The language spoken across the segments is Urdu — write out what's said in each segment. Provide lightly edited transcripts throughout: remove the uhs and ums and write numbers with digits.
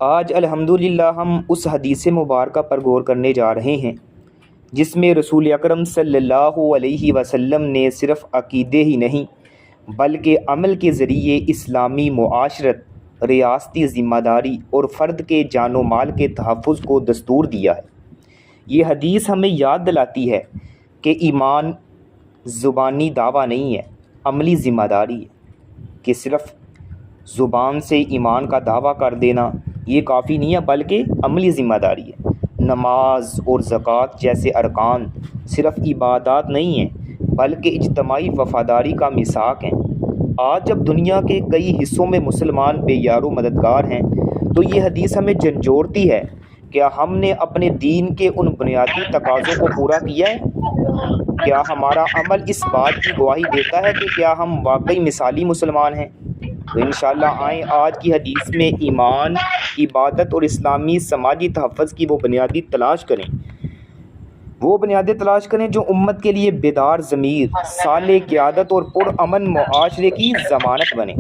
آج الحمدللہ ہم اس حدیث مبارکہ پر غور کرنے جا رہے ہیں جس میں رسول اکرم صلی اللہ علیہ وسلم نے صرف عقیدے ہی نہیں بلکہ عمل کے ذریعے اسلامی معاشرت، ریاستی ذمہ داری اور فرد کے جان و مال کے تحفظ کو دستور دیا ہے۔ یہ حدیث ہمیں یاد دلاتی ہے کہ ایمان زبانی دعویٰ نہیں ہے، عملی ذمہ داری ہے، کہ صرف زبان سے ایمان کا دعویٰ کر دینا یہ کافی نہیں ہے، بلکہ عملی ذمہ داری ہے۔ نماز اور زکوٰۃ جیسے ارکان صرف عبادات نہیں ہیں بلکہ اجتماعی وفاداری کا میثاق ہیں۔ آج جب دنیا کے کئی حصوں میں مسلمان بے یار و مددگار ہیں تو یہ حدیث ہمیں جھنجھوڑتی ہے، کیا ہم نے اپنے دین کے ان بنیادی تقاضوں کو پورا کیا ہے؟ کیا ہمارا عمل اس بات کی گواہی دیتا ہے کہ کیا ہم واقعی مثالی مسلمان ہیں؟ تو انشاءاللہ آئیں آج کی حدیث میں ایمان، عبادت اور اسلامی سماجی تحفظ کی وہ بنیادی تلاش کریں جو امت کے لیے بیدار ضمیر، صالح قیادت اور پرامن معاشرے کی ضمانت بنے۔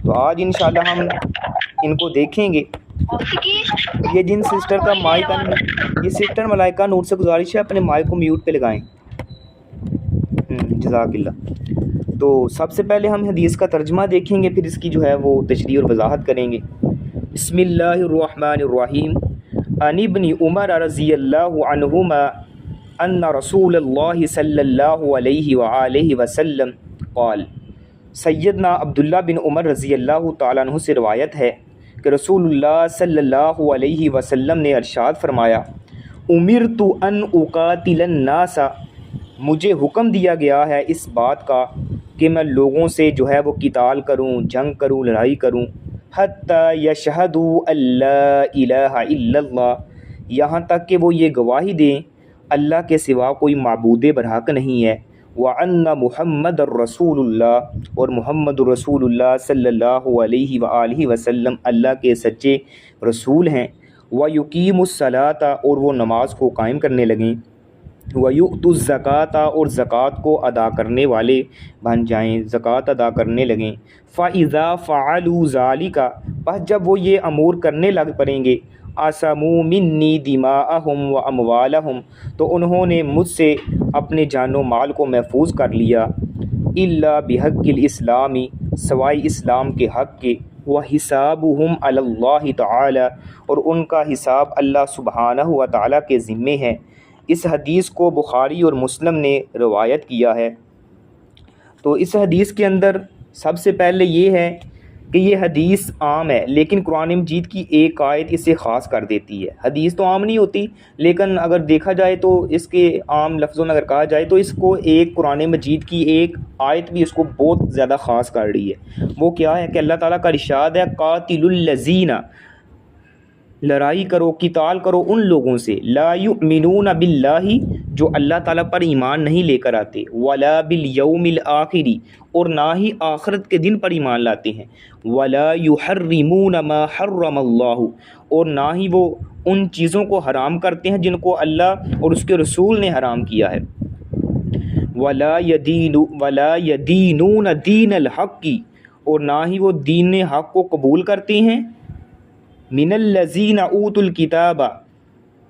تو آج انشاءاللہ ہم ان کو دیکھیں گے۔ یہ جن سسٹر کا مائک یہ سسٹر ملائکہ نور سے گزارش ہے اپنے مائک کو میوٹ پہ لگائیں، جزاک اللہ۔ تو سب سے پہلے ہم حدیث کا ترجمہ دیکھیں گے، پھر اس کی جو ہے وہ تشریح اور وضاحت کریں گے۔ بسم اللہ الرحمن الرحیم۔ عن ابن عمر رضی اللہ عنہما ان رسول اللہ صلی اللہ علیہ وآلہ وسلم قال، سیدنا عبداللہ بن عمر رضی اللہ تعالیٰ عنہ سے روایت ہے کہ رسول اللہ صلی اللہ علیہ وسلم نے ارشاد فرمایا، امرت ان اقاتل الناس، مجھے حکم دیا گیا ہے اس بات کا کہ میں لوگوں سے جو ہے وہ قتال کروں، جنگ کروں، لڑائی کروں، حتی یشہدوا ان لا الہ الا اللہ، یہاں تک کہ وہ یہ گواہی دیں اللہ کے سوا کوئی معبود برحق نہیں ہے، وَأَنَّ مُحَمَّدَ الرَّسُولُ اللہ، اور محمد رسول اللہ صلی اللہ علیہ وآلہ وسلم اللہ کے سچے رسول ہیں، وَيُقِيمُ الصَّلَاةَ، اور وہ نماز کو قائم کرنے لگیں، وَيُؤْتُ الزَّكَاةَ، اور زکوٰۃ کو ادا کرنے والے بن جائیں، زکوٰۃ ادا کرنے لگیں، فَإِذَا فَعَلُوا ذَلِكَ، پس جب وہ یہ امور کرنے لگ پڑیں گے، عَصَمُوا مِنِّي دِمَاءَهُمْ وَأَمْوَالَهُمْ، تو انہوں نے مجھ سے اپنے جان و مال کو محفوظ کر لیا، إِلَّا بِحَقِّ الْإِسْلَامِ، سوائے اسلام کے حق کے، وَحِسَابُهُمْ عَلَى اللَّهِ تَعَالَى، اور ان کا حساب اللہ سبحانہ و تعالیٰ کے ذمے ہے۔ اس حدیث کو بخاری اور مسلم نے روایت کیا ہے۔ تو اس حدیث کے اندر سب سے پہلے یہ ہے کہ یہ حدیث عام ہے، لیکن قرآن مجید کی ایک آیت اسے خاص کر دیتی ہے۔ حدیث تو عام نہیں ہوتی، لیکن اگر دیکھا جائے تو اس کے عام لفظوں میں اگر کہا جائے تو اس کو ایک قرآن مجید کی ایک آیت بھی اس کو بہت زیادہ خاص کر رہی ہے۔ وہ کیا ہے کہ اللہ تعالیٰ کا ارشاد ہے، قاتل الذین، لڑائی کرو، قتال کرو ان لوگوں سے، لا یؤمنون باللہ، جو اللہ تعالیٰ پر ایمان نہیں لے کر آتے، ولا بالیوم الآخر، اور نہ ہی آخرت کے دن پر ایمان لاتے ہیں، ولا یحرمون ما حرم اللہ، اور نہ ہی وہ ان چیزوں کو حرام کرتے ہیں جن کو اللہ اور اس کے رسول نے حرام کیا ہے، ولا یدینون دین الحق، اور نہ ہی وہ دین حق کو قبول کرتے ہیں، من الذین اوتوا الکتاب،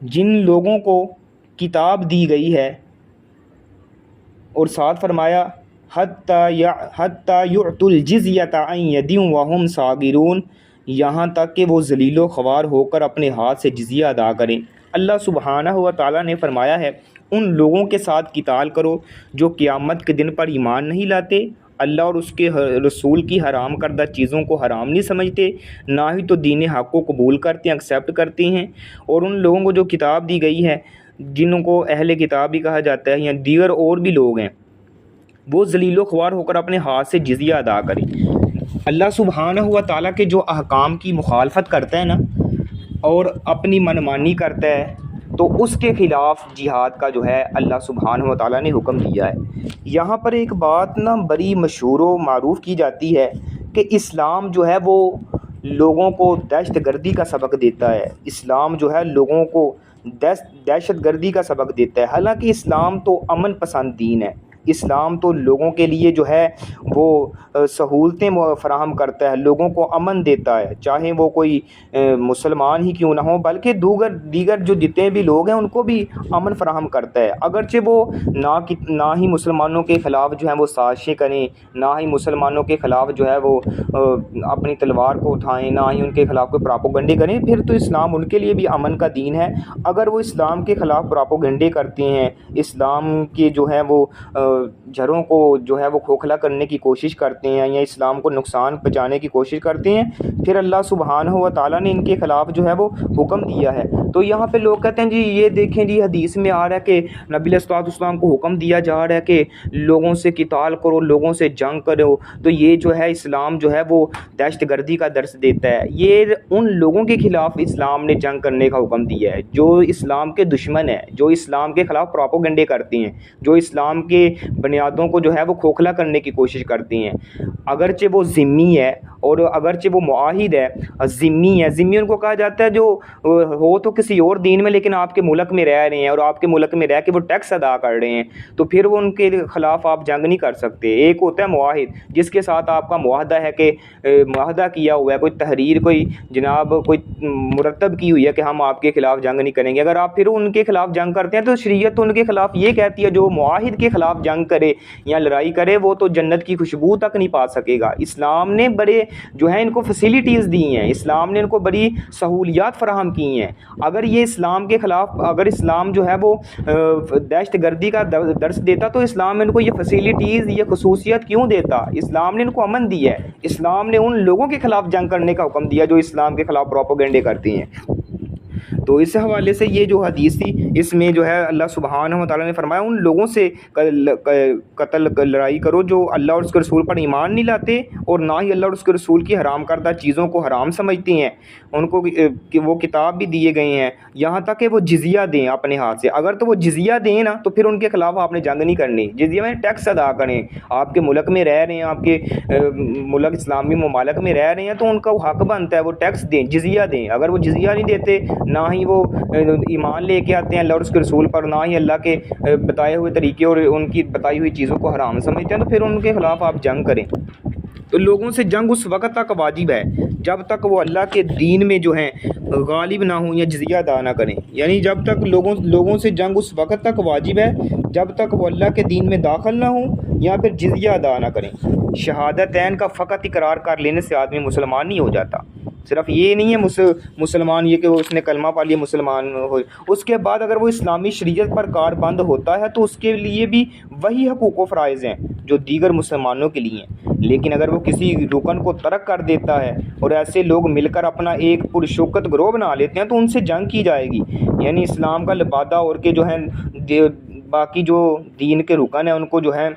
جن لوگوں کو کتاب دی گئی ہے، اور ساتھ فرمایا حتی یعطوا الجزیۃ عن ید وہم صاغرون، یہاں تک کہ وہ ذلیل و خوار ہو کر اپنے ہاتھ سے جزیہ ادا کریں۔ اللہ سبحانہ و تعالیٰ نے فرمایا ہے ان لوگوں کے ساتھ قتال کرو جو قیامت کے دن پر ایمان نہیں لاتے، اللہ اور اس کے رسول کی حرام کردہ چیزوں کو حرام نہیں سمجھتے، نہ ہی تو دین حق کو قبول کرتے ہیں، ایکسیپٹ کرتے ہیں، اور ان لوگوں کو جو کتاب دی گئی ہے، جنوں کو اہل کتاب بھی کہا جاتا ہے، یا دیگر اور بھی لوگ ہیں، وہ ذلیل و خوار ہو کر اپنے ہاتھ سے جزیہ ادا کریں۔ اللہ سبحانہ و تعالیٰ کے جو احکام کی مخالفت کرتا ہے نا، اور اپنی منمانی کرتا ہے، تو اس کے خلاف جہاد کا جو ہے اللہ سبحانہ و تعالیٰ نے حکم دیا ہے۔ یہاں پر ایک بات نا بڑی مشہور و معروف کی جاتی ہے کہ اسلام جو ہے وہ لوگوں کو دہشت گردی کا سبق دیتا ہے، اسلام جو ہے لوگوں کو دہشت گردی کا سبق دیتا ہے، حالانکہ اسلام تو امن پسند دین ہے، اسلام تو لوگوں کے لیے جو ہے وہ سہولتیں فراہم کرتا ہے، لوگوں کو امن دیتا ہے، چاہے وہ کوئی مسلمان ہی کیوں نہ ہو، بلکہ دیگر جو جتنے بھی لوگ ہیں ان کو بھی امن فراہم کرتا ہے، اگرچہ وہ نہ ہی مسلمانوں کے خلاف جو ہے وہ سازشیں کریں، نہ ہی مسلمانوں کے خلاف جو ہے وہ اپنی تلوار کو اٹھائیں، نہ ہی ان کے خلاف کوئی پراپوگنڈے کریں، پھر تو اسلام ان کے لیے بھی امن کا دین ہے۔ اگر وہ اسلام کے خلاف پراپوگنڈے کرتے ہیں، اسلام کے جو ہے وہ جھروں کو جو ہے وہ کھوکھلا کرنے کی کوشش کرتے ہیں یا اسلام کو نقصان پہنچانے کی کوشش کرتے ہیں، پھر اللہ سبحانہ و تعالیٰ نے ان کے خلاف جو ہے وہ حکم دیا ہے۔ تو یہاں پہ لوگ کہتے ہیں جی یہ دیکھیں جی حدیث میں آ رہا ہے کہ نبی علیہ الصلوۃ والسلام کو حکم دیا جا رہا ہے کہ لوگوں سے قتال کرو، لوگوں سے جنگ کرو، تو یہ جو ہے اسلام جو ہے وہ دہشت گردی کا درس دیتا ہے۔ یہ ان لوگوں کے خلاف اسلام نے جنگ کرنے کا حکم دیا ہے جو اسلام کے دشمن ہیں، جو اسلام کے خلاف پراپوگنڈے کرتے ہیں، جو اسلام کے بنیادوں کو جو ہے وہ کھوکھلا کرنے کی کوشش کرتے ہیں، اگرچہ وہ ذمی ہے اور اگرچہ وہ معاہد ہے، ذمی ہے، ذمی ان کو کہا جاتا ہے جو ہو تو کسی اور دین میں لیکن آپ کے ملک میں رہ رہے ہیں اور آپ کے ملک میں رہ کے وہ ٹیکس ادا کر رہے ہیں، تو پھر وہ ان کے خلاف آپ جنگ نہیں کر سکتے۔ ایک ہوتا ہے معاہد جس کے ساتھ آپ کا معاہدہ ہے کہ معاہدہ کیا ہوا ہے، کوئی تحریر کوئی جناب کوئی مرتب کی ہوئی ہے کہ ہم آپ کے خلاف جنگ نہیں کریں گے، اگر آپ پھر ان کے خلاف جنگ کرتے ہیں تو شریعت ان کے خلاف یہ کہتی ہے جو معاہد کے خلاف جنگ کرے یا لڑائی کرے وہ تو جنت کی خوشبو تک نہیں پا سکے گا۔ اسلام نے بڑے جو ہیں ان کو فیسیلیٹیز دی ہیں، اسلام نے ان کو بڑی سہولیات فراہم کی ہیں۔ اگر یہ اسلام کے خلاف اگر اسلام جو ہے وہ دہشت گردی کا درس دیتا تو اسلام ان کو یہ فیسیلیٹیز یہ خصوصیت کیوں دیتا؟ اسلام نے ان کو امن دی ہے، اسلام نے ان لوگوں کے خلاف جنگ کرنے کا حکم دیا جو اسلام کے خلاف پروپیگنڈے کرتے ہیں۔ تو اس حوالے سے یہ جو حدیث تھی اس میں جو ہے اللہ سبحانہ و تعالیٰ نے فرمایا ان لوگوں سے قتل لڑائی کرو جو اللہ اور اس کے رسول پر ایمان نہیں لاتے اور نہ ہی اللہ اور اس کے رسول کی حرام کردہ چیزوں کو حرام سمجھتے ہیں، ان کو وہ کتاب بھی دیے گئے ہیں یہاں تک کہ وہ جزیہ دیں اپنے ہاتھ سے۔ اگر تو وہ جزیہ دیں نا تو پھر ان کے خلاف آپ نے جنگ نہیں کرنی، جزیہ میں ٹیکس ادا کریں، آپ کے ملک میں رہ رہے ہیں، آپ کے ملک اسلامی ممالک میں رہ رہے ہیں تو ان کا حق بنتا ہے وہ ٹیکس دیں، جزیہ دیں۔ اگر وہ جزیہ نہیں دیتے، نہ ہی وہ ایمان لے کے آتے ہیں اللہ اور اس کے رسول پر، نہ ہی اللہ کے بتائے ہوئے طریقے اور ان کی بتائی ہوئی چیزوں کو حرام سمجھتے ہیں، تو پھر ان کے خلاف آپ جنگ کریں۔ تو لوگوں سے جنگ اس وقت تک واجب ہے جب تک وہ اللہ کے دین میں جو ہیں غالب نہ ہوں یا جزیہ ادا نہ کریں، یعنی جب تک لوگوں سے جنگ اس وقت تک واجب ہے جب تک وہ اللہ کے دین میں داخل نہ ہوں یا پھر جزیہ ادا نہ کریں۔ شہادتین کا فقط اقرار کر لینے سے آدمی مسلمان نہیں ہو جاتا، صرف یہ نہیں ہے مسلمان یہ کہ وہ اس نے کلمہ پڑھ لیا مسلمان ہو، اس کے بعد اگر وہ اسلامی شریعت پر کاربند ہوتا ہے تو اس کے لیے بھی وہی حقوق و فرائض ہیں جو دیگر مسلمانوں کے لیے ہیں۔ لیکن اگر وہ کسی رکن کو ترک کر دیتا ہے اور ایسے لوگ مل کر اپنا ایک پرشوکت گروہ بنا لیتے ہیں تو ان سے جنگ کی جائے گی، یعنی اسلام کا لبادہ اور کے جو ہیں باقی جو دین کے رکن ہیں ان کو جو ہے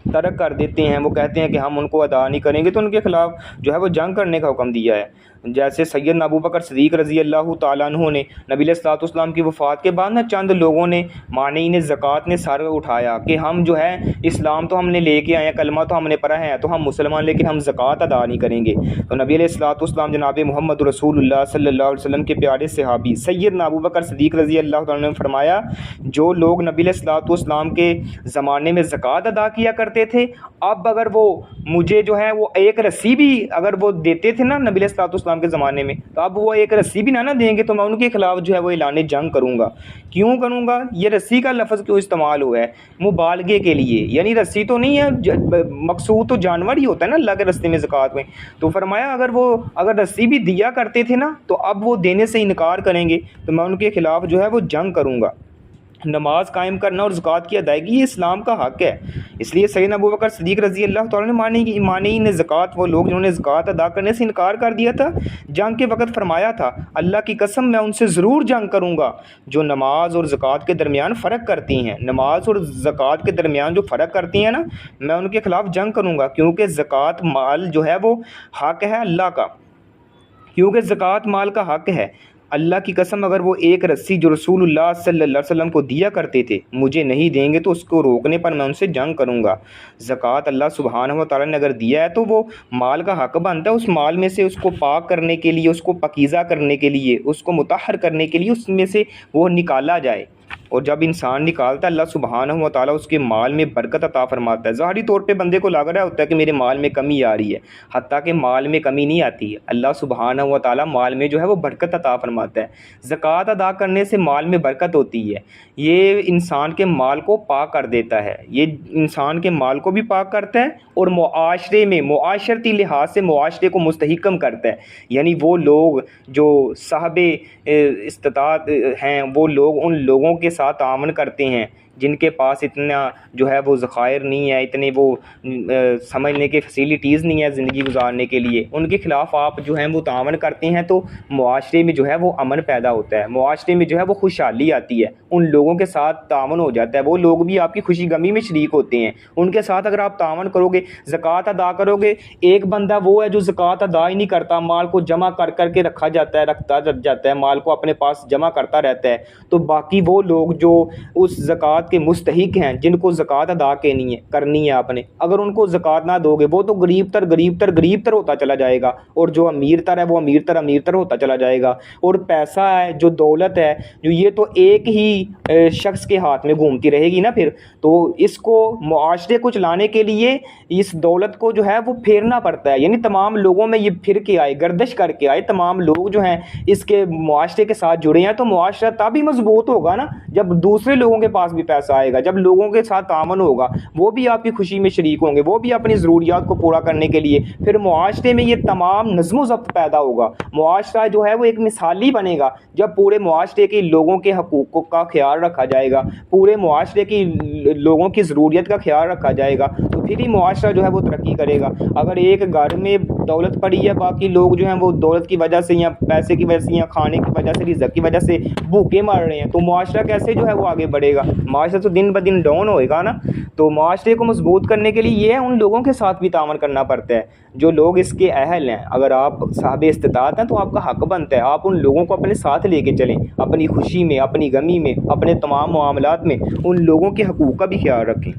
ترک کر دیتے ہیں، وہ کہتے ہیں کہ ہم ان کو ادا نہیں کریں گے، تو ان کے خلاف جو ہے وہ جنگ کرنے کا حکم دیا ہے۔ جیسے سیدنا ابوبکر صدیق رضی اللہ تعالیٰ عنہ نے نبی علیہ الصلوۃ والسلام کی وفات کے بعد چند لوگوں نے مانعین زکوٰۃ نے سر اٹھایا کہ ہم جو ہے اسلام تو ہم نے لے کے آئے ہیں، کلمہ تو ہم نے پڑھا ہے تو ہم مسلمان، لیکن ہم زکوٰۃ ادا نہیں کریں گے۔ تو نبی علیہ الصلوۃ والسلام جناب محمد رسول اللہ صلی اللہ علیہ وسلم کے پیارے صحابی سیدنا ابوبکر صدیق رضی اللہ تعالیٰ عنہ نے فرمایا جو لوگ نبی علیہ الصلوۃ والسلام کے زمانے میں زکوٰۃ ادا کیا کرتے تھے، اب اگر وہ مجھے جو ہے وہ ایک رسی بھی اگر وہ دیتے تھے نا نبی علیہ الصلوۃ والسلام کے زمانے میں، تو اب وہ ایک رسی بھی نہ دیں گے تو میں ان کے خلاف جو ہے وہ اعلان جنگ کروں گا۔ کیوں کروں گا؟ یہ رسی کا لفظ کیوں استعمال ہوا ہے؟ مبالغے کے لیے، یعنی رسی تو نہیں ہے، مقصود تو جانور ہی ہوتا ہے نا اللہ کے راستے میں زکوٰۃ میں۔ تو فرمایا اگر رسی بھی دیا کرتے تھے نا تو اب وہ دینے سے انکار کریں گے تو میں ان کے خلاف جو ہے وہ جنگ کروں گا۔ نماز قائم کرنا اور زکوٰۃ کی ادائیگی یہ اسلام کا حق ہے، اس لیے سیدنا ابوبکر صدیق رضی اللہ تعالیٰ نے مانعین زکوٰۃ وہ لوگ جنہوں نے زکوٰۃ ادا کرنے سے انکار کر دیا تھا جنگ کے وقت فرمایا تھا اللہ کی قسم میں ان سے ضرور جنگ کروں گا جو نماز اور زکوٰۃ کے درمیان فرق کرتی ہیں، نماز اور زکوٰۃ کے درمیان جو فرق کرتی ہیں نا میں ان کے خلاف جنگ کروں گا، کیونکہ زکوٰۃ مال جو ہے وہ حق ہے اللہ کا، کیونکہ زکوٰۃ مال کا حق ہے۔ اللہ کی قسم اگر وہ ایک رسی جو رسول اللہ صلی اللہ علیہ وسلم کو دیا کرتے تھے مجھے نہیں دیں گے تو اس کو روکنے پر میں ان سے جنگ کروں گا۔ زکوٰۃ اللہ سبحانہ و تعالیٰ نے اگر دیا ہے تو وہ مال کا حق بنتا ہے اس مال میں سے اس کو پاک کرنے کے لیے، اس کو پاکیزہ کرنے کے لیے، اس کو مطہر کرنے کے لیے اس میں سے وہ نکالا جائے۔ اور جب انسان نکالتا ہے اللہ سبحانہ و تعالیٰ اس کے مال میں برکت عطا فرماتا ہے۔ ظاہری طور پہ بندے کو لگ رہا ہوتا ہے کہ میرے مال میں کمی آ رہی ہے، حتیٰ کہ مال میں کمی نہیں آتی ہے، اللہ سبحانہ و تعالیٰ مال میں جو ہے وہ برکت عطا فرماتا ہے۔ زکوٰۃ ادا کرنے سے مال میں برکت ہوتی ہے، یہ انسان کے مال کو پاک کر دیتا ہے، یہ انسان کے مال کو بھی پاک کرتا ہے اور معاشرے میں معاشرتی لحاظ سے معاشرے کو مستحکم کرتا ہے۔ یعنی وہ لوگ جو صاحب استطاعت ہیں، وہ لوگ ان لوگوں کے ساتھ تعاون کرتے ہیں جن کے پاس اتنا جو ہے وہ ذخائر نہیں ہے، اتنے وہ سمجھنے کے فیسیلیٹیز نہیں ہے زندگی گزارنے کے لیے، ان کے خلاف آپ جو ہیں وہ تعاون کرتے ہیں تو معاشرے میں جو ہے وہ امن پیدا ہوتا ہے، معاشرے میں جو ہے وہ خوشحالی آتی ہے، ان لوگوں کے ساتھ تعاون ہو جاتا ہے، وہ لوگ بھی آپ کی خوشی غمی میں شریک ہوتے ہیں، ان کے ساتھ اگر آپ تعاون کرو گے، زکوٰۃ ادا کرو گے۔ ایک بندہ وہ ہے جو زکوٰۃ ادا ہی نہیں کرتا، مال کو جمع کر کر کے رکھتا جاتا ہے، مال کو اپنے پاس جمع کرتا رہتا ہے، تو باقی وہ لوگ جو اس زکوٰۃ کے مستحق ہیں، جن کو زکوٰۃ ادا کرنی ہے آپ نے، اگر ان کو زکوٰۃ نہ دو گے وہ تو غریب تر ہوتا چلا جائے گا، اور جو امیر تر ہے وہ امیر تر ہوتا چلا جائے گا، اور پیسہ ہے جو دولت ہے جو یہ تو ایک ہی شخص کے ہاتھ میں گھومتی رہے گی نا، پھر تو اس کو معاشرے کو چلانے کے لیے اس دولت کو جو ہے وہ پھیرنا پڑتا ہے، یعنی تمام لوگوں میں یہ پھر کے آئے، گردش کر کے آئے، تمام لوگ جو ہیں اس کے معاشرے کے ساتھ جڑے ہیں، تو معاشرہ تب ہی مضبوط ہوگا نا جب دوسرے لوگوں کے پاس بھی پیسہ آئے گا، جب لوگوں کے ساتھ تعاون ہوگا، وہ بھی آپ کی خوشی میں شریک ہوں گے، وہ بھی اپنی ضروریات کو پورا کرنے کے لیے، پھر معاشرے میں یہ تمام نظم و ضبط پیدا ہوگا، معاشرہ جو ہے وہ ایک مثالی بنے گا جب پورے معاشرے کے لوگوں کے حقوق کا خیال رکھا جائے گا، پورے معاشرے کی لوگوں کی ضروریت کا خیال رکھا جائے گا، تو پھر ہی معاشرہ جو ہے وہ ترقی کرے گا۔ اگر ایک گھر میں دولت پڑی ہے، باقی لوگ جو ہیں وہ دولت کی وجہ سے یا پیسے کی وجہ سے یا کھانے کی وجہ سے رزق کی وجہ سے بھوکے مر رہے ہیں، تو معاشرہ کیسے جو ہے وہ آگے بڑھے گا؟ معاشرہ تو دن بدن ڈاؤن ہوئے گا نا۔ تو معاشرے کو مضبوط کرنے کے لیے یہ ان لوگوں کے ساتھ بھی تعاون کرنا پڑتا ہے جو لوگ اس کے اہل ہیں۔ اگر آپ صاحب استطاعت ہیں تو آپ کا حق بنتا ہے آپ ان لوگوں کو اپنے ساتھ لے کے چلیں، اپنی خوشی میں، اپنی غمی میں، اپنے تمام معاملات میں ان لوگوں کے حقوق کا بھی خیال رکھیں۔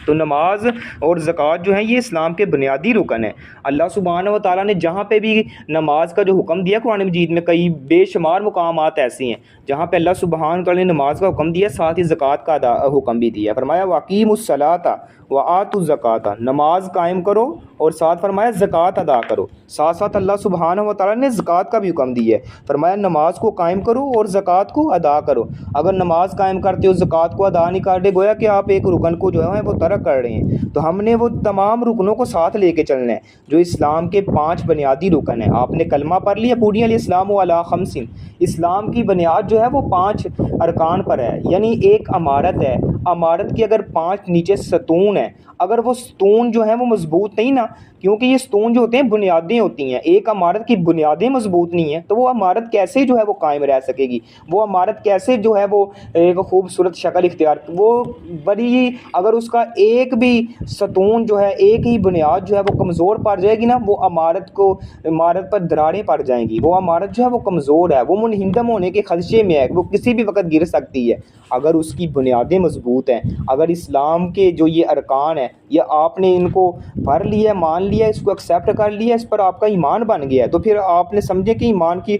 تو نماز اور زکوٰۃ جو ہیں یہ اسلام کے بنیادی رکن ہیں۔ اللہ سبحانہ و تعالیٰ نے جہاں پہ بھی نماز کا جو حکم دیا قرآن مجید میں، کئی بے شمار مقامات ایسے ہیں جہاں پہ اللہ سبحانہ و تعالیٰ نے نماز کا حکم دیا، ساتھ ہی زکوٰۃ کا حکم بھی دیا، فرمایا وَأَقِیمُوا الصَّلَاةَ وَآتُوا الزَّکَاةَ، نماز قائم کرو اور ساتھ فرمایا زکوٰۃ ادا کرو۔ ساتھ ساتھ اللہ سبحانہ و تعالیٰ نے زکوٰۃ کا بھی حکم دیا ہے، فرمایا نماز کو قائم کرو اور زکوٰۃ کو ادا کرو۔ اگر نماز قائم کرتے ہو زکوٰۃ کو ادا نہیں کرتے، گویا کہ آپ ایک رکن کو جو ہے وہ ترک کر رہے ہیں۔ تو ہم نے وہ تمام رکنوں کو ساتھ لے کے چلنا ہے جو اسلام کے 5 بنیادی رکن ہیں۔ آپ نے کلمہ پڑھ لیا، بنی الاسلام علی خمس، اسلام کی بنیاد جو ہے وہ 5 ارکان پر ہے، یعنی ایک امارت ہے، امارت کی اگر 5 نیچے ستون ہیں، اگر وہ ستون جو ہیں وہ مضبوط نہیں نا، کیونکہ یہ ستون جو ہوتے ہیں بنیادیں ہوتی ہیں، ایک عمارت کی بنیادیں مضبوط نہیں ہیں تو وہ عمارت کیسے جو ہے وہ قائم رہ سکے گی، وہ عمارت کیسے جو ہے وہ ایک خوبصورت شکل اختیار، وہ بڑی اگر اس کا ایک بھی ستون جو ہے، ایک ہی بنیاد جو ہے وہ کمزور پڑ جائے گی نا، وہ عمارت پر دراڑیں پڑ جائیں گی، وہ عمارت جو ہے وہ کمزور ہے، وہ منہدم ہونے کے خدشے میں ہے، وہ کسی بھی وقت گر سکتی ہے۔ اگر اس کی بنیادیں مضبوط ہیں، اگر اسلام کے جو یہ ارکان ہیں یہ آپ نے ان کو پڑھ لیا، مان لیا، اس کو ایکسیپٹ کر لیا، اس پر آپ کا ایمان بن گیا ہے، تو پھر آپ نے سمجھے کہ ایمان کی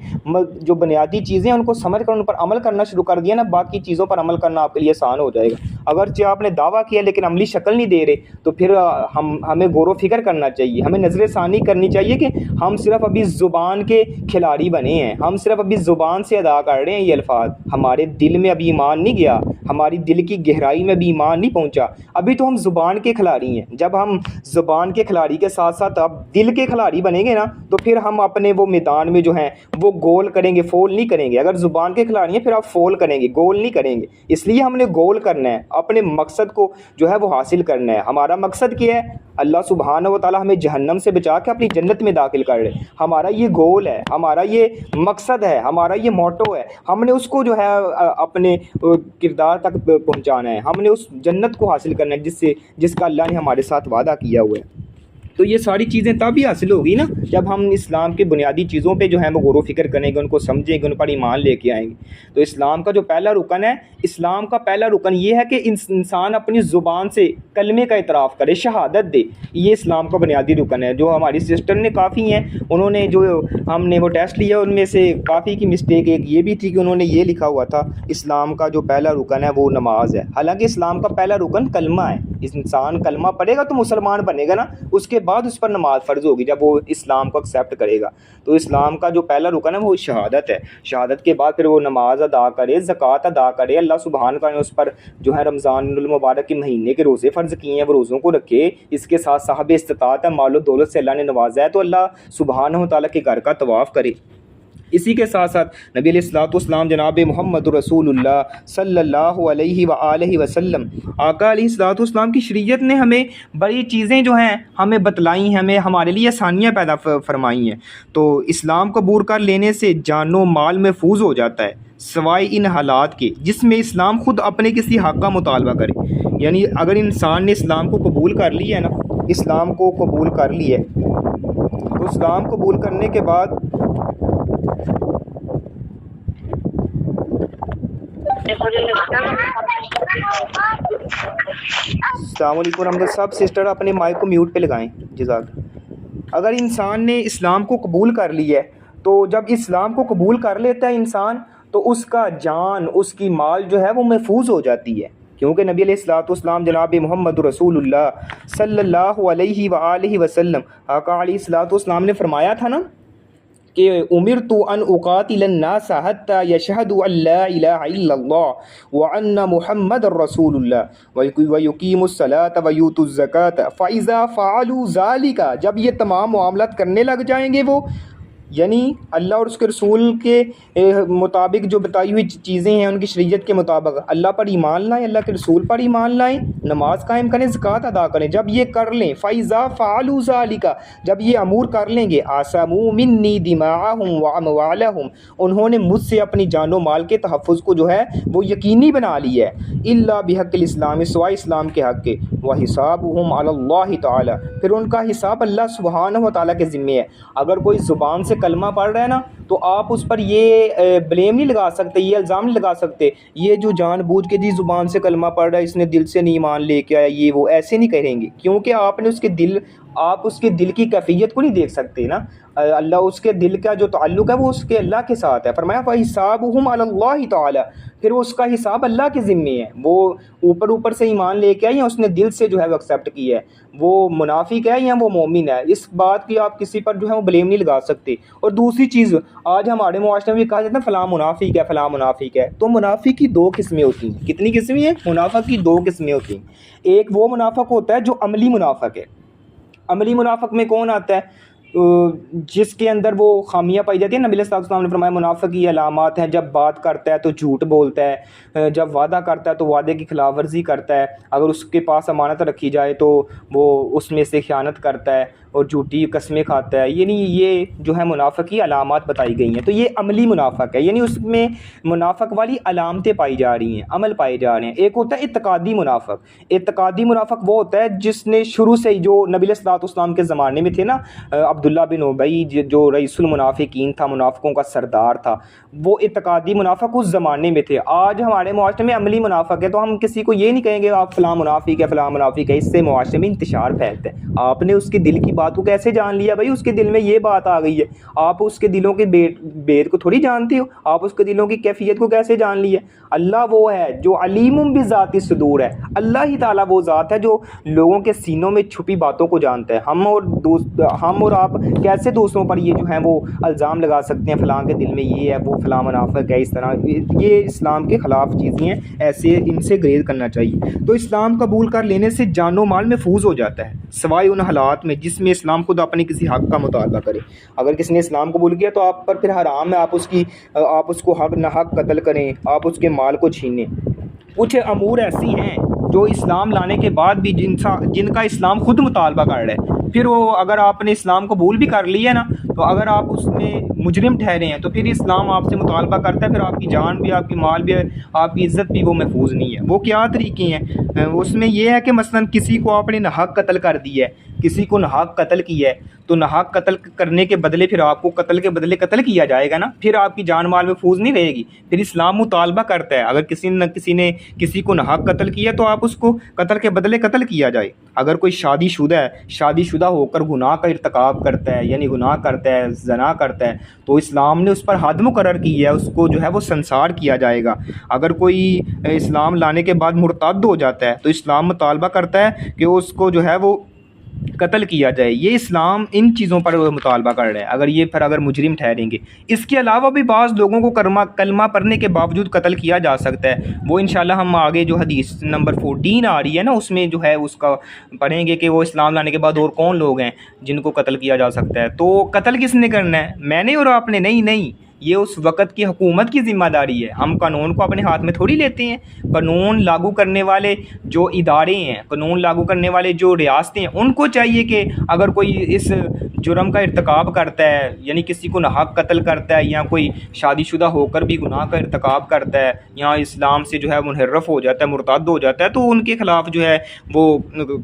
جو بنیادی چیزیں ہیں ان کو سمجھ کر ان پر عمل کرنا شروع کر دیا نا، باقی چیزوں پر عمل کرنا آپ کے لیے آسان ہو جائے گا۔ اگرچہ آپ نے دعویٰ کیا لیکن عملی شکل نہیں دے رہے، تو پھر ہمیں غور و فکر کرنا چاہیے، ہمیں نظر ثانی کرنی چاہیے کہ ہم صرف ابھی زبان کے کھلاڑی بنے ہیں، ہم صرف ابھی زبان سے ادا کر رہے ہیں یہ الفاظ، ہمارے دل میں ابھی ایمان نہیں گیا، ہماری دل کی گہرائی میں بھی ایمان نہیں پہنچا، ابھی تو ہم زبان کے کھلاڑی ہیں۔ جب ہم زبان کے کھلاڑی کے ساتھ ساتھ اب دل کے کھلاڑی بنیں گے نا، تو پھر ہم اپنے وہ میدان میں جو ہیں وہ گول کریں گے، فول نہیں کریں گے۔ اگر زبان کے کھلاڑی ہیں پھر آپ فول کریں گے، گول نہیں کریں گے، اس لیے ہم نے گول کرنا ہے، اپنے مقصد کو جو ہے وہ حاصل کرنا ہے۔ ہمارا مقصد کیا ہے؟ اللہ سبحانہ و تعالیٰ ہمیں جہنم سے بچا کے اپنی جنت میں داخل کر رہے، ہمارا یہ گول ہے، ہمارا یہ مقصد ہے، ہمارا یہ موٹو ہے، ہم نے اس کو جو ہے اپنے کردار تک پہنچانا ہے، ہم نے اس جنت کو حاصل کرنا ہے جس کا اللہ نے ہمارے ساتھ وعدہ کیا ہوا ہے۔ تو یہ ساری چیزیں تب ہی حاصل ہوگی نا جب ہم اسلام کے بنیادی چیزوں پہ جو ہے وہ غور و فکر کریں گے، ان کو سمجھیں گے، ان پر ایمان لے کے آئیں گے۔ تو اسلام کا جو پہلا رکن ہے، اسلام کا پہلا رکن یہ ہے کہ انسان اپنی زبان سے کلمے کا اعتراف کرے، شہادت دے۔ یہ اسلام کا بنیادی رکن ہے۔ جو ہماری سسٹر نے کافی ہیں، انہوں نے جو ہم نے وہ ٹیسٹ لیا ان میں سے کافی کی مسٹیک ایک یہ بھی تھی کہ انہوں نے یہ لکھا ہوا تھا اسلام کا جو پہلا رکن ہے وہ نماز ہے، حالانکہ اسلام کا پہلا رکن کلمہ ہے۔ انسان کلمہ پڑھے گا تو مسلمان بنے گا نا، اس کے بعد اس پر نماز فرض ہوگی جب وہ اسلام کو ایکسیپٹ کرے گا۔ تو اسلام کا جو پہلا رکن ہے وہ شہادت ہے، شہادت کے بعد پھر وہ نماز ادا کرے، زکوٰۃ ادا کرے، اللہ سبحانہ تعالیٰ نے اس پر جو ہے رمضان المبارک کے مہینے کے روزے فرض کیے ہیں وہ روزوں کو رکھے، اس کے ساتھ صاحب استطاعت ہے، مال و دولت سے اللہ نے نوازا ہے تو اللہ سبحانہ تعالیٰ کے گھر کا طواف کرے۔ اسی کے ساتھ ساتھ نبی علیہ الصلوۃ والسلام جناب محمد رسول اللہ صلی اللہ علیہ وآلہ وسلم، آقا علیہ الصلوۃ والسلام کی شریعت نے ہمیں بڑی چیزیں جو ہیں ہمیں بتلائی ہیں، ہمیں ہمارے لیے آسانیاں پیدا فرمائی ہیں۔ تو اسلام قبول کر لینے سے جان و مال محفوظ ہو جاتا ہے، سوائے ان حالات کے جس میں اسلام خود اپنے کسی حق کا مطالبہ کرے۔ یعنی اگر انسان نے اسلام کو قبول کر لیا ہے نا، اسلام کو قبول کر لیا ہے تو اسلام قبول کرنے کے بعد السلام علیکم رحمۃ صاحب، سسٹر اپنے مائک کو میوٹ پہ لگائیں، جزاک۔ اگر انسان نے اسلام کو قبول کر لیا ہے تو جب اسلام کو قبول کر لیتا ہے انسان تو اس کا جان، اس کی مال جو ہے وہ محفوظ ہو جاتی ہے، کیونکہ نبی علیہ الصلوۃ والسلام جناب محمد رسول اللہ صلی اللہ علیہ وآلہ وسلم، آقا علیہ الصلوۃ والسلام نے فرمایا تھا نا کہ امرت ان اقاتل الناس حتى يشهدوا ان لا الہ الا اللہ وان محمد رسول اللہ ويقيموا الصلاة ويؤتوا الزکاة فاذا فعلوا ذلك، جب یہ تمام معاملات کرنے لگ جائیں گے وہ، یعنی اللہ اور اس کے رسول کے مطابق جو بتائی ہوئی چیزیں ہیں ان کی شریعت کے مطابق اللہ پر ایمان لائیں، اللہ کے رسول پر ایمان لائیں، نماز قائم کریں، زکوٰۃ ادا کریں، جب یہ کر لیں فَإِذَا فَعَلُوا ذَلِكَ، جب یہ امور کر لیں گے عَصَمُوا مِنِّي دِمَاءَهُمْ وَأَمْوَالَهُمْ، انہوں نے مجھ سے اپنی جان و مال کے تحفظ کو جو ہے وہ یقینی بنا لیا ہے، إِلَّا بِحَقِّ الْإِسْلَامِ، سوائے اسلام کے حق کے، وَحِسَابُهُمْ عَلَى اللَّهِ تَعَالَى، پھر ان کا حساب اللہ سبحانہ و تعالیٰ کے ذمے ہے۔ اگر کوئی زبان سے کلمہ پڑھ رہا ہے نا تو آپ اس پر یہ بلیم نہیں لگا سکتے، یہ الزام نہیں لگا سکتے یہ جو جان بوجھ کے جی زبان سے کلمہ پڑھ رہا ہے اس نے دل سے نہیں ایمان لے کے آیا، یہ وہ ایسے نہیں کہیں گے، کیونکہ آپ نے آپ اس کے دل کی کیفیت کو نہیں دیکھ سکتے نا، اللہ اس کے دل کا جو تعلق ہے وہ اس کے اللہ کے ساتھ ہے۔ فرمایا فَحِسَابُهُمْ عَلَى اللَّهِ تَعَالَى، پھر وہ اس کا حساب اللہ کے ذمے ہے، وہ اوپر سے ایمان لے کے آئے یا اس نے دل سے جو ہے وہ ایکسیپٹ کیا ہے، وہ منافق ہے یا وہ مومن ہے، اس بات کی آپ کسی پر جو ہے وہ بلیم نہیں لگا سکتے۔ اور دوسری چیز، آج ہمارے معاشرے میں بھی کہا جاتا ہے فلاں منافق ہے، فلاں منافق ہے، تو منافق کی دو قسمیں ہوتی ہیں۔ کتنی قسمیں ہیں؟ منافق کی دو قسمیں ہوتی ہیں۔ ایک وہ منافق ہوتا ہے جو عملی منافق ہے۔ عملی منافق میں کون آتا ہے؟ جس کے اندر وہ خامیاں پائی جاتی ہیں۔ نبی صلی اللہ علیہ وسلم نے فرمایا منافق کی علامات ہیں، جب بات کرتا ہے تو جھوٹ بولتا ہے، جب وعدہ کرتا ہے تو وعدے کی خلاف ورزی کرتا ہے، اگر اس کے پاس امانت رکھی جائے تو وہ اس میں سے خیانت کرتا ہے اور جھوٹی قسمیں کھاتا ہے، یعنی یہ جو ہے منافق کی علامات بتائی گئی ہیں۔ تو یہ عملی منافق ہے، یعنی اس میں منافق والی علامتیں پائی جا رہی ہیں، عمل پائے جا رہے ہیں۔ ایک ہوتا ہے اعتقادی منافق۔ اعتقادی منافق وہ ہوتا ہے جس نے شروع سے جو نبی صلی اللہ علیہ وسلم کے زمانے میں تھے نا، عبداللہ بن ابی جو رئیس المنافقین تھا، منافقوں کا سردار تھا، وہ اعتقادی منافق اس زمانے میں تھے۔ آج ہمارے معاشرے میں عملی منافق ہے، تو ہم کسی کو یہ نہیں کہیں گے آپ فلاں منافق ہے، فلاں منافق ہے، اس سے معاشرے میں انتشار پھیلتا ہے۔ آپ نے اس کے دل کی بات کو کیسے جان لیا بھائی؟ اس کے دل میں یہ بات آ گئی ہے، آپ اس کے دلوں کے بید کو تھوڑی جانتے ہو، آپ اس کے دلوں کی کیفیت کو کیسے جان لیا؟ اللہ وہ ہے جو علیم بذات الصدور ہے، اللہ ہی تعالیٰ وہ ذات ہے جو لوگوں کے سینوں میں چھپی باتوں کو جانتا ہے۔ ہم اور آپ کیسے دوسروں پر یہ جو ہیں وہ الزام لگا سکتے ہیں فلاں کے دل میں یہ ہے، وہ فلاں منافق ہے، اس طرح یہ اسلام کے خلاف چیزیں ہیں، ایسے ان سے گریز کرنا چاہیے۔ تو اسلام قبول کر لینے سے جان و مال محفوظ ہو جاتا ہے، سوائے ان حالات میں جس میں اسلام خود اپنے کسی حق کا مطالبہ کرے۔ اگر کسی نے اسلام قبول کیا تو آپ پر پھر حرام ہے آپ اس کو حق نہ حق قتل کریں، آپ اس کے مال کو چھینیں۔ کچھ امور ایسی ہیں جو اسلام لانے کے بعد بھی جن کا اسلام خود مطالبہ کر رہا ہے، پھر وہ اگر آپ نے اسلام قبول بھی کر لیا ہے نا، تو اگر آپ اس میں مجرم ٹھہرے ہیں تو پھر اسلام آپ سے مطالبہ کرتا ہے، پھر آپ کی جان بھی، آپ کی مال بھی، آپ کی عزت بھی وہ محفوظ نہیں ہے۔ وہ کیا طریقے ہیں؟ اس میں یہ ہے کہ مثلا کسی کو آپ نے ناحق قتل کر دیا ہے، کسی کو ناحق قتل کیا ہے تو ناحق قتل کرنے کے بدلے پھر آپ کو قتل کے بدلے قتل کیا جائے گا نا، پھر آپ کی جان مال محفوظ نہیں رہے گی۔ پھر اسلام مطالبہ کرتا ہے اگر کسی نے کسی کو ناحق قتل کیا تو آپ اس کو قتل کے بدلے قتل کیا جائے۔ اگر کوئی شادی شدہ ہے، شادی شدہ ہو کر گناہ کا ارتکاب کرتا ہے، یعنی گناہ کرتا ہے، زنا کرتا ہے، تو اسلام نے اس پر حد مقرر کی ہے، اس کو جو ہے وہ سنسار کیا جائے گا۔ اگر کوئی اسلام لانے کے بعد مرتد ہو جاتا ہے تو اسلام مطالبہ کرتا ہے کہ اس کو جو ہے وہ قتل کیا جائے۔ یہ اسلام ان چیزوں پر مطالبہ کر رہا ہے اگر مجرم ٹھہریں گے۔ اس کے علاوہ بھی بعض لوگوں کو کلمہ پڑھنے کے باوجود قتل کیا جا سکتا ہے، وہ انشاءاللہ ہم آگے جو حدیث نمبر 14 آ رہی ہے نا اس میں جو ہے اس کا پڑھیں گے کہ وہ اسلام لانے کے بعد اور کون لوگ ہیں جن کو قتل کیا جا سکتا ہے۔ تو قتل کس نے کرنا ہے؟ میں نے اور آپ نے نہیں، یہ اس وقت کی حکومت کی ذمہ داری ہے۔ ہم قانون کو اپنے ہاتھ میں تھوڑی لیتے ہیں۔ قانون لاگو کرنے والے جو ادارے ہیں، قانون لاگو کرنے والے جو ریاستیں ہیں، ان کو چاہیے کہ اگر کوئی اس جرم کا ارتکاب کرتا ہے، یعنی کسی کو ناحق قتل کرتا ہے یا کوئی شادی شدہ ہو کر بھی گناہ کا ارتکاب کرتا ہے یا اسلام سے جو ہے منحرف ہو جاتا ہے، مرتد ہو جاتا ہے، تو ان کے خلاف جو ہے وہ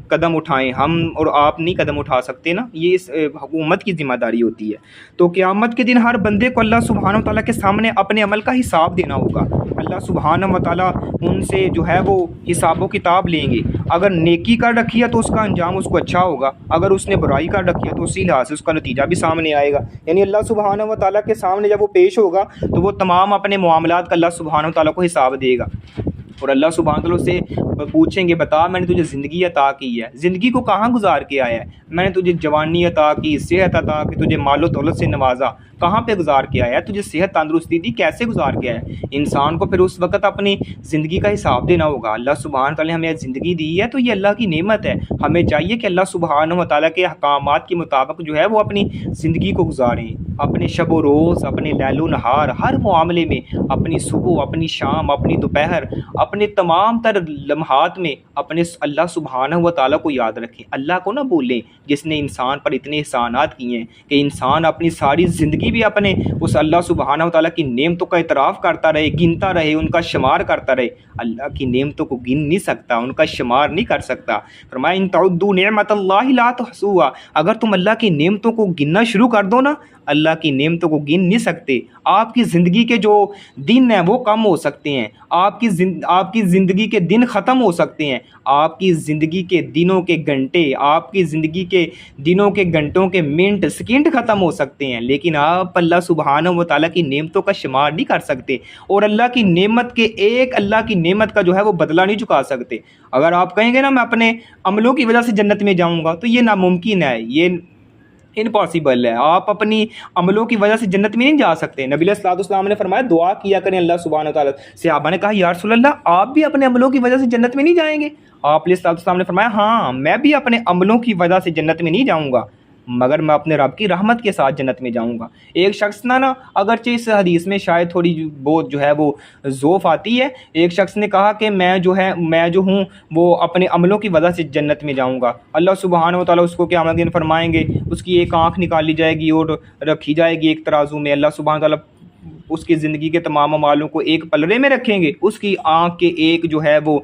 قدم اٹھائیں۔ ہم اور آپ نہیں قدم اٹھا سکتے نا، یہ اس حکومت کی ذمہ داری ہوتی ہے۔ تو قیامت کے دن ہر بندے کو اللہ سبحانہ و تعالیٰ کے سامنے اپنے عمل کا حساب دینا ہوگا۔ اللہ سبحانہ و تعالیٰ ان سے جو ہے وہ حساب و کتاب لیں گے۔ اگر نیکی کر رکھی ہے تو اس کا انجام اس کو اچھا ہوگا، اگر اس نے برائی کر رکھی ہے تو اسی لحاظ سے اس کا نتیجہ بھی سامنے آئے گا۔ یعنی اللہ سبحانہ و تعالیٰ کے سامنے جب وہ پیش ہوگا تو وہ تمام اپنے معاملات کا اللہ سبحانہ و تعالیٰ کو حساب دے گا، اور اللہ سبحانہ و تعالیٰ سے پوچھیں گے بتا میں نے تجھے زندگی عطا کی ہے، زندگی کو کہاں گزار کے آیا ہے؟ میں نے تجھے جوانی عطا کی، صحت عطا کی، تجھے مال و دولت سے نوازا، کہاں پہ گزار کے آیا ہے؟ تجھے صحت تندرستی دی، کیسے گزار کے آیا ہے؟ انسان کو پھر اس وقت اپنی زندگی کا حساب دینا ہوگا۔ اللہ سبحانہ تعالیٰ نے ہمیں زندگی دی ہے تو یہ اللہ کی نعمت ہے، ہمیں چاہیے کہ اللہ سبحانہ و تعالیٰ کے احکامات کے مطابق جو ہے وہ اپنی زندگی کو گزاریں، اپنے شب و روز، اپنے لیل و نہار، ہر معاملے میں، اپنی صبح، اپنی شام، اپنی دوپہر، اپنے تمام تر لمحات میں اپنے اللہ سبحانہ و تعالیٰ کو یاد رکھیں، اللہ کو نہ بھولیں جس نے انسان پر اتنے احسانات کیے ہیں کہ انسان اپنی ساری زندگی بھی اپنے اس اللہ سبحانہ و تعالیٰ کی نعمتوں کا اعتراف کرتا رہے، گنتا رہے، ان کا شمار کرتا رہے۔ اللہ کی نعمتوں کو گن نہیں سکتا، ان کا شمار نہیں کر سکتا۔ فرمایا ان تعدوا نعمت اللہ لا تحصوها، اگر تم اللہ کی نعمتوں کو گننا شروع کر دو نا، اللہ کی نعمتوں کو گن نہیں سکتے۔ آپ کی زندگی کے جو دن ہیں وہ کم ہو سکتے ہیں، آپ کی زندگی کے دن ختم ہو سکتے ہیں، آپ کی زندگی کے دنوں کے گھنٹے، آپ کی زندگی کے دنوں کے گھنٹوں کے منٹ سیکنڈ ختم ہو سکتے ہیں، لیکن آپ اللہ سبحانہ و تعالیٰ کی نعمتوں کا شمار نہیں کر سکتے، اور اللہ کی نعمت کا جو ہے وہ بدلہ نہیں چکا سکتے۔ اگر آپ کہیں گے نا میں اپنے عملوں کی وجہ سے جنت میں جاؤں گا تو یہ ناممکن ہے، یہ امپاسبل ہے۔ آپ اپنی عملوں کی وجہ سے جنت میں نہیں جا سکتے۔ نبی علیہ الصلوۃ والسلام نے فرمایا دعا کیا کریں اللہ سبحانہ و تعالیٰ۔ صحابہ نے کہا یا رسول اللہ آپ بھی اپنے عملوں کی وجہ سے جنت میں نہیں جائیں گے؟ آپ علیہ الصلوۃ والسلام نے فرمایا ہاں میں بھی اپنے عملوں کی وجہ سے جنت میں نہیں جاؤں گا، مگر میں اپنے رب کی رحمت کے ساتھ جنت میں جاؤں گا۔ ایک شخص نا اگرچہ اس حدیث میں شاید تھوڑی بہت جو ہے وہ ذوف آتی ہے، ایک شخص نے کہا کہ میں جو ہوں وہ اپنے عملوں کی وجہ سے جنت میں جاؤں گا۔ اللہ سبحانہ و تعالیٰ اس کو قیامت کے دن فرمائیں گے، اس کی ایک آنکھ نکال لی جائے گی اور رکھی جائے گی ایک ترازو میں، اللہ سبحانہ و تعالیٰ اس کی زندگی کے تمام اعمالوں کو ایک پلڑے میں رکھیں گے، اس کی آنکھ کے ایک جو ہے وہ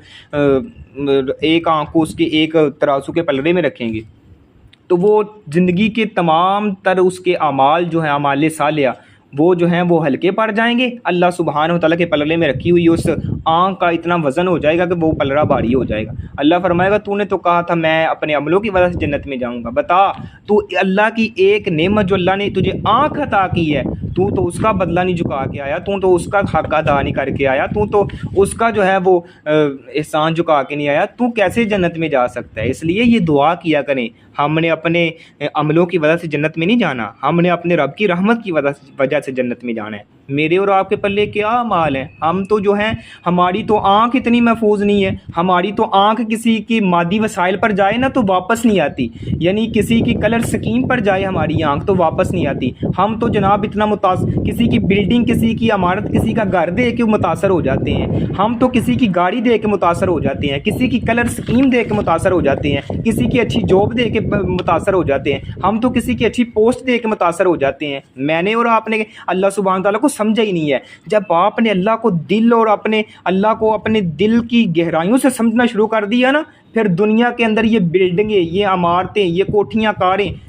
ایک آنکھ کو اس کے ایک ترازو کے پلڑے میں رکھیں گے، تو وہ زندگی کے تمام تر اس کے اعمال جو ہیں اعمال صالحہ وہ جو ہیں وہ ہلکے پڑ جائیں گے، اللہ سبحانہ و تعالیٰ کے پلڑے میں رکھی ہوئی اس آنکھ کا اتنا وزن ہو جائے گا کہ وہ پلڑا بھاری ہو جائے گا۔ اللہ فرمائے گا تو نے تو کہا تھا میں اپنے عملوں کی وجہ سے جنت میں جاؤں گا، بتا تو اللہ کی ایک نعمت جو اللہ نے تجھے آنکھ عطا کی ہے تو اس کا بدلہ نہیں چکا کے آیا، تو اس کا حق ادا نہیں کر کے آیا، تو اس کا جو ہے وہ احسان چکا کے نہیں آیا، تو کیسے جنت میں جا سکتا ہے؟ اس لیے یہ دعا کیا کریں، ہم نے اپنے عملوں کی وجہ سے جنت میں نہیں جانا، ہم نے اپنے رب کی رحمت کی وجہ سے جنت میں جانا ہے۔ میرے اور آپ کے پلے کیا اعمال ہیں؟ ہم تو جو ہیں ہماری تو آنکھ اتنی محفوظ نہیں ہے، ہماری تو آنکھ کسی کی مادی وسائل پر جائے نا تو واپس نہیں آتی، یعنی کسی کی کلر سکیم پر جائے ہماری آنکھ تو واپس نہیں آتی۔ ہم تو جناب اتنا کسی کی بلڈنگ، کسی کی عمارت، کسی کا گھر دیکھ کے متاثر ہو جاتے ہیں، ہم تو کسی کی گاڑی دیکھ کے متاثر ہو جاتے ہیں، کسی کی کلر سکیم دیکھ کے متاثر ہو جاتے ہیں، کسی کی اچھی جاب دیکھ کے متاثر ہو جاتے ہیں، ہم تو کسی کی اچھی پوسٹ دیکھ کے متاثر ہو جاتے ہیں۔ میں نے اور آپ نے اللہ سبحانہ تعالیٰ کو سمجھا ہی نہیں ہے۔ جب آپ نے اللہ کو دل اور اپنے اللہ کو اپنے دل کی گہرائیوں سے سمجھنا شروع کر دیا نا، پھر دنیا کے اندر یہ بلڈنگیں، یہ عمارتیں، یہ کوٹھیاں،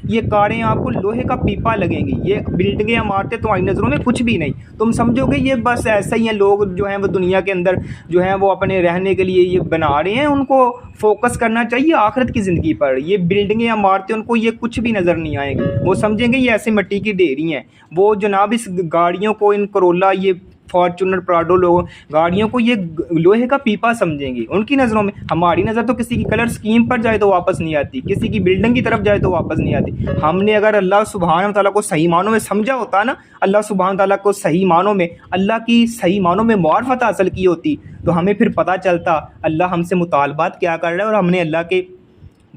یہ کاریں آپ کو لوہے کا پیپا لگیں گی. یہ بلڈنگیں، عمارتیں تمہاری نظروں میں کچھ بھی نہیں. تم سمجھو گے یہ بس ایسا ہی ہیں لوگ جو ہیں وہ دنیا کے اندر جو ہیں وہ اپنے رہنے کے لیے یہ بنا رہے ہیں. ان کو فوکس کرنا چاہیے آخرت کی زندگی پر. یہ بلڈنگیں، عمارتیں، ان کو یہ کچھ بھی نظر نہیں آئیں گی. وہ سمجھیں گے یہ ایسے مٹی کی ڈھیری ہیں. وہ جناب اس گاڑیوں کو، ان کرولا، یہ فارچونر، پراڈو لوگوں گاڑیوں کو یہ لوہے کا پیپا سمجھیں گے ان کی نظروں میں. ہماری نظر تو کسی کی کلر اسکیم پر جائے تو واپس نہیں آتی، کسی کی بلڈنگ کی طرف جائے تو واپس نہیں آتی. ہم نے اگر اللہ سبحانہ تعالیٰ کو صحیح معنوں میں سمجھا ہوتا نا، اللہ سبحانہ تعالیٰ کو صحیح معنوں میں، اللہ کی صحیح معنوں میں معرفت حاصل کی ہوتی، تو ہمیں پھر پتہ چلتا اللہ ہم سے مطالبات کیا کر رہا ہے اور ہم نے اللہ کے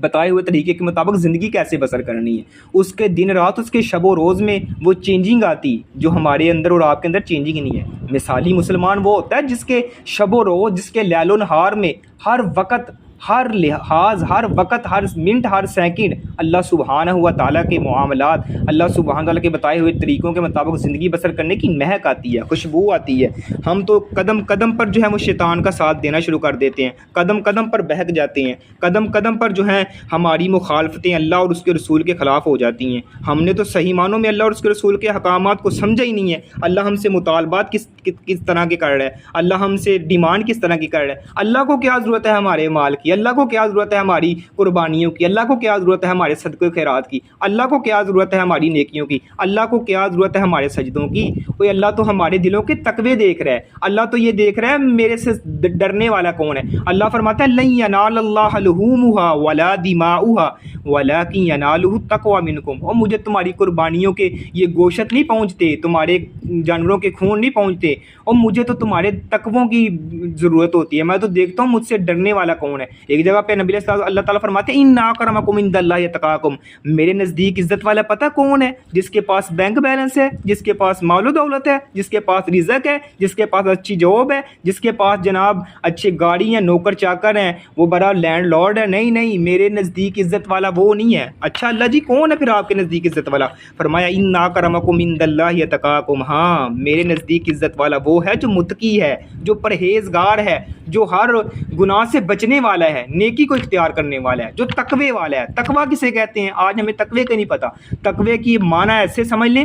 بتائے ہوئے طریقے کے مطابق زندگی کیسے بسر کرنی ہے. اس کے دن رات، اس کے شب و روز میں وہ چینجنگ آتی جو ہمارے اندر اور آپ کے اندر چینجنگ نہیں ہے. مثالی مسلمان وہ ہوتا ہے جس کے شب و روز، جس کے لیل و نہار میں ہر وقت، ہر لحاظ، ہر وقت، ہر منٹ، ہر سیکنڈ اللہ سبحانہ و تعالیٰ کے معاملات، اللہ سبحانہ تعالیٰ کے بتائے ہوئے طریقوں کے مطابق زندگی بسر کرنے کی مہک آتی ہے، خوشبو آتی ہے. ہم تو قدم قدم پر جو ہے وہ شیطان کا ساتھ دینا شروع کر دیتے ہیں، قدم قدم پر بہک جاتے ہیں، قدم قدم پر جو ہیں ہماری مخالفتیں اللہ اور اس کے رسول کے خلاف ہو جاتی ہیں. ہم نے تو صحیح معنوں میں اللہ اور اس کے رسول کے احکامات کو سمجھا ہی نہیں ہے. اللہ ہم سے مطالبات کس طرح کے کر رہا ہے، اللہ ہم سے ڈیمانڈ کس طرح کی کر رہا ہے. اللہ کو کیا ضرورت ہے ہمارے مال کی، اللہ کو کیا ضرورت ہے ہماری قربانیوں کی، اللہ کو کیا ضرورت ہے ہمارے صدقے خیرات کی، اللہ کو کیا ضرورت ہے ہماری نیکیوں کی، اللہ کو کیا ضرورت ہے ہمارے سجدوں کی. کوئی اللہ تو ہمارے دلوں کے تقوی دیکھ رہا ہے. اللہ تو یہ دیکھ رہا ہے میرے سے ڈرنے والا کون ہے. اللہ فرماتا ہے لن ینال اللہ لحومها ولا دماؤها ولکن ینالہ التقوی منکم. اور مجھے تمہاری قربانیوں کے یہ گوشت نہیں پہنچتے، تمہارے جانوروں کے خون نہیں پہنچتے، اور مجھے تو تمہارے تقویٰ کی ضرورت ہوتی ہے. میں تو دیکھتا ہوں مجھ سے ڈرنے والا کون ہے. ایک جگہ پہ نبی اللہ تعالیٰ فرماتے ہیں ان اکرمکم عند اللہ اتقاکم. میرے نزدیک عزت والا پتہ کون ہے؟ جس کے پاس بینک بیلنس ہے، جس کے پاس مال و دولت ہے، جس کے پاس رزق ہے، جس کے پاس اچھی جاب ہے، جس کے پاس جناب اچھی گاڑی ہیں، نوکر چاکر ہیں، وہ بڑا لینڈ لارڈ ہے. نہیں، میرے نزدیک عزت والا وہ نہیں ہے. اچھا اللہ جی کون ہے پھر آپ کے نزدیک عزت والا؟ فرمایا ان اکرمکم عند اللہ اتقاکم. ہاں میرے نزدیک عزت والا وہ ہے جو متقی ہے، جو پرہیزگار ہے، جو ہر گناہ سے بچنے والا ہے، نیکی کو اختیار کرنے والا ہے، جو تقوی والا ہے. تقوی کسے کہتے ہیں؟ آج ہمیں تقوی کا نہیں پتہ. تقوی کی معنی ایسے سمجھ لیں،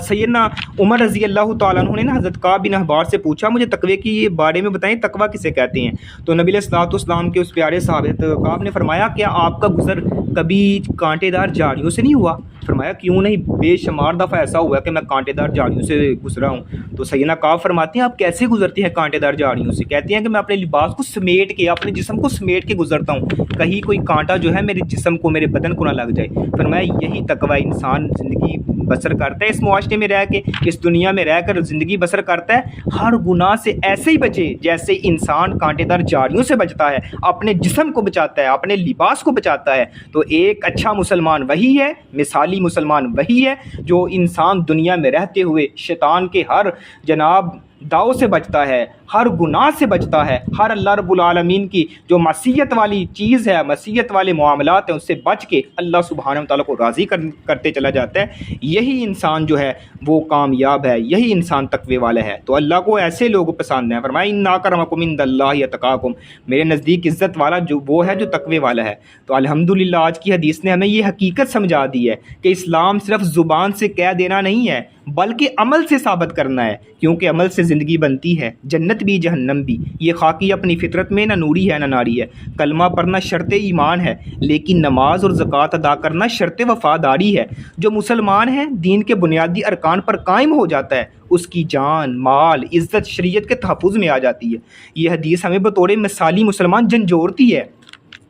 سیدنا عمر رضی اللہ تعالیٰ عنہ نے نا حضرت کعب بن احبار سے پوچھا مجھے تقوی کی بارے میں بتائیں، تقوی کسے کہتے ہیں؟ تو نبی علیہ الصلوۃ والسلام کے اس پیارے صحابہ کعب نے فرمایا کیا آپ کا گزر کبھی کانٹے دار جھاڑیوں سے نہیں ہوا؟ فرمایا کیوں نہیں، بے شمار دفعہ ایسا ہوا کہ میں کانٹے دار جھاڑیوں سے گزرا ہوں. تو سیدنا کعب فرماتے ہیں آپ کیسے گزرتے ہیں کانٹے دار جھاڑیوں سے؟ کہتے ہیں کہ میں اپنے لباس کو سمیٹ کے، اپنے جسم کو سمیٹ کے گزرتا ہوں، کہیں کوئی کانٹا جو ہے میرے جسم کو، میرے بدن کو نہ لگ جائے. فرمایا یہی تقوی انسان زندگی بسر کرتا ہے، اس معاشرے میں رہ کے، اس دنیا میں رہ کر زندگی بسر کرتا ہے، ہر گناہ سے ایسے ہی بچے جیسے انسان کانٹے دار جھاڑیوں سے بچتا ہے، اپنے جسم کو بچاتا ہے، اپنے لباس کو بچاتا ہے. تو ایک اچھا مسلمان وہی ہے، مثالی مسلمان وہی ہے جو انسان دنیا میں رہتے ہوئے شیطان کے ہر جناب داؤ سے بچتا ہے، ہر گناہ سے بچتا ہے، ہر اللہ رب العالمین کی جو معصیت والی چیز ہے، معصیت والے معاملات ہیں، اس سے بچ کے اللہ سبحانہ و تعالیٰ کو راضی کرتے چلا جاتا ہے. یہی انسان جو ہے وہ کامیاب ہے، یہی انسان تقوی والا ہے. تو اللہ کو ایسے لوگ پسند ہیں. فرمایا ان اکرمکم عند اللہ اتقاکم، میرے نزدیک عزت والا جو وہ ہے جو تقوی والا ہے. تو الحمدللہ آج کی حدیث نے ہمیں یہ حقیقت سمجھا دی ہے کہ اسلام صرف زبان سے کہہ دینا نہیں ہے بلکہ عمل سے ثابت کرنا ہے، کیونکہ عمل سے زندگی بنتی ہے، جنت بھی جہنم بھی. یہ خاکی اپنی فطرت میں نہ نوری ہے نہ ناری ہے. کلمہ پڑھنا شرط ایمان ہے، لیکن نماز اور زکوٰۃ ادا کرنا شرط وفاداری ہے. جو مسلمان ہے دین کے بنیادی ارکان پر قائم ہو جاتا ہے، اس کی جان، مال، عزت شریعت کے تحفظ میں آ جاتی ہے. یہ حدیث ہمیں بطور مثالی مسلمان جھنجھوڑتی ہے.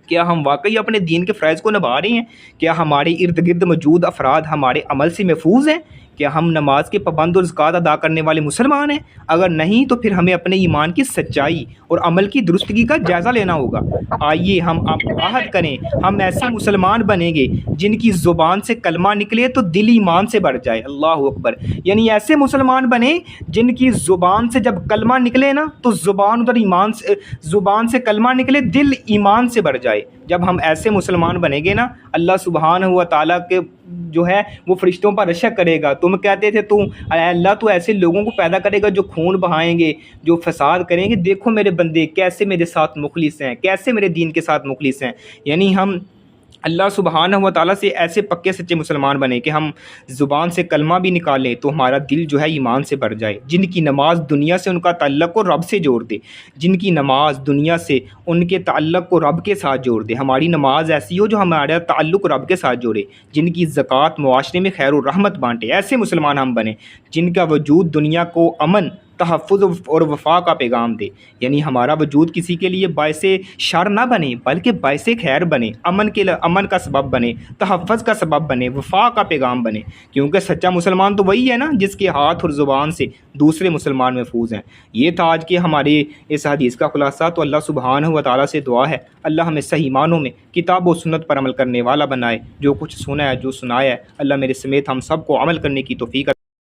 کیا ہم واقعی اپنے دین کے فرائض کو نبھا رہے ہیں؟ کیا ہمارے ارد گرد موجود افراد ہمارے عمل سے محفوظ ہیں؟ کیا ہم نماز کے پابند اور زکوٰۃ ادا کرنے والے مسلمان ہیں؟ اگر نہیں تو پھر ہمیں اپنے ایمان کی سچائی اور عمل کی درستگی کا جائزہ لینا ہوگا. آئیے ہم عہد کریں، ہم ایسے مسلمان بنیں گے جن کی زبان سے کلمہ نکلے تو دل ایمان سے بڑھ جائے. اللہ اکبر. یعنی ایسے مسلمان بنیں جن کی زبان سے جب کلمہ نکلے نا تو زبان سے کلمہ نکلے، دل ایمان سے بڑھ جائے. جب ہم ایسے مسلمان بنیں گے نا، اللہ سبحانہ و تعالیٰ کے جو ہے وہ فرشتوں پر رشک کرے گا۔ تم کہتے تھے اے اللہ تو ایسے لوگوں کو پیدا کرے گا جو خون بہائیں گے، جو فساد کریں گے، دیکھو میرے بندے کیسے میرے ساتھ مخلص ہیں، کیسے میرے دین کے ساتھ مخلص ہیں۔ یعنی ہم اللہ سبحانہ و تعالیٰ سے ایسے پکے سچے مسلمان بنے کہ ہم زبان سے کلمہ بھی نکالیں تو ہمارا دل جو ہے ایمان سے بھر جائے، جن کی نماز دنیا سے ان کا تعلق کو رب سے جوڑ دے، جن کی نماز دنیا سے ان کے تعلق کو رب کے ساتھ جوڑ دے، ہماری نماز ایسی ہو جو ہمارا تعلق رب کے ساتھ جوڑے، جن کی زکوٰۃ معاشرے میں خیر و رحمت بانٹے، ایسے مسلمان ہم بنیں جن کا وجود دنیا کو امن، تحفظ اور وفا کا پیغام دے۔ یعنی ہمارا وجود کسی کے لیے باعث شر نہ بنے بلکہ باعث خیر بنے، امن کا سبب بنے، تحفظ کا سبب بنے، وفا کا پیغام بنے، کیونکہ سچا مسلمان تو وہی ہے نا جس کے ہاتھ اور زبان سے دوسرے مسلمان محفوظ ہیں۔ یہ تھا آج کے ہمارے اس حدیث کا خلاصہ۔ تو اللہ سبحانہ و تعالیٰ سے دعا ہے اللہ ہمیں صحیح معنوں میں کتاب و سنت پر عمل کرنے والا بنائے، جو کچھ سنا ہے جو سنایا ہے اللہ میرے سمیت ہم سب کو عمل کرنے کی توفیق